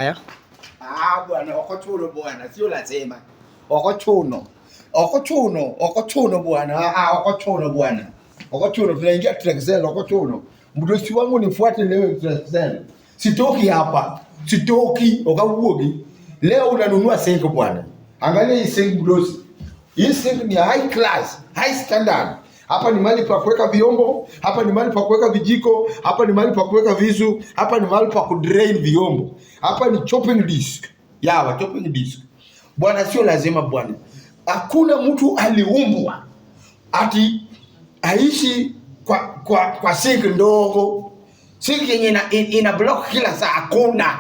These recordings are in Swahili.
Haya. Bwana okochuno bwana, sio lazima. Okochuno bwana. Okochuno bwana. Okochuno tunaingia Trexel okochuno. Mdosi wangu nifuate leo Trexel. Sitoki hapa. Sitoki okawuogi. Leo unanunua sink bwana. Angalia hii sink mdosi. Hii sink ni high class, high standard. Hapa ni mahali pa kuweka vyombo, hapa ni mahali pa kuweka vijiko, hapa ni mahali pa kuweka visu, hapa ni mahali pa kudrain vyombo. Hapa ni chopping disk. Yawa, chopping disk. Bwana sio lazima bwana. Hakuna mtu aliumbwa ati aishi kwa sink ndogo. Sink yenye ina block kila saa hakuna.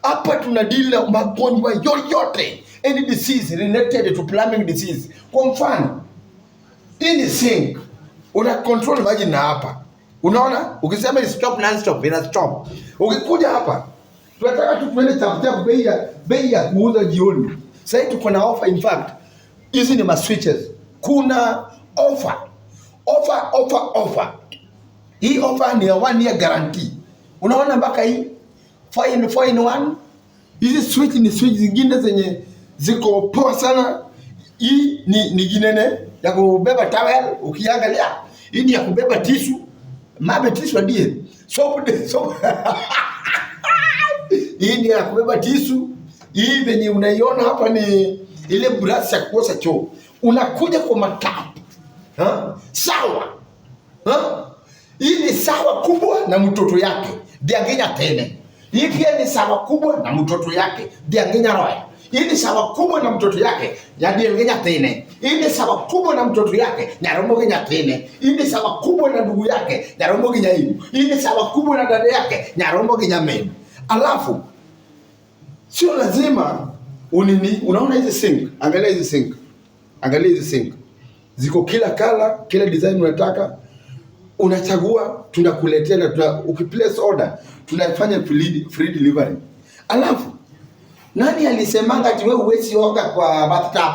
Hapa tunadili magonjwa yoyote, any disease related to plumbing disease. Kwa mfano, hii ni sink. Una control maji na hapa. Unaona? Ukisema stop non stop, ina stop. Ukikuja hapa, tunataka tu tuende chap bei ya kuuza jioni. Sasa tuko na offer, in fact. Hizi ni ma switches. Kuna offer. Hii offer ni ya 1 year guarantee. Unaona mpaka hii 4 in 1. Hizi switch ni switch zingine zenye ziko poa sana. Hii ni ginene ya kubeba towel, ukiangalia. Hii ni ya kubeba tissue. Mabe tissue ndiye. Soap. Hii ni ya kubeba tissue. Hii venye unaiona hapa ni ile brush ya kuosha choo. Unakuja kwa matap. Sawa. Hii ni sawa kubwa na mtoto yake. Diangenya tene. Hii pia ni sawa kubwa na mtoto yake. Diangenya roya. Hii ni sawa kubwa na mtoto yake. Ya diangenya tene. Hii ni sawa kubwa na mtoto yake. Nyarombo genya tene. Hii ni sawa kubwa na ndugu yake. Nyarombo genya hivu. Hii ni sawa kubwa na dada yake. Nyarombo genya menu. Alafu sio lazima unaona hizi sink. Angalia hizi sink. Ziko kila color, kila design unataka. Unachagua, tunakuletea na ukiplace order, tunafanya free delivery. Alafu nani alisemanga ati wewe huwezi oga kwa bathtub?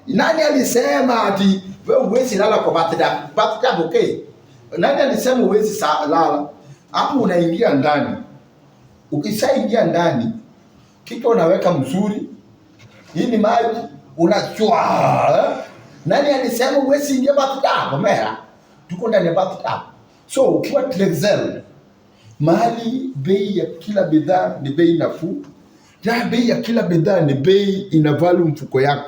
Nani alisema ati wewe huwezi lala kwa bathtub? Bathtub okay. Nani alisema huwezi lala? Hapo unaingia ndani. Ukishaingia ndani, kitu unaweka mzuri. Hii ni maji unachua. Nani alisema huwezi ingia bathtub? Mera. Tuko ndani ya bathtub. So ukiwa Trexel, mahali bei ya kila bidhaa ni bei nafuu, na bei ya kila bidhaa ni bei ina value mfuko yako.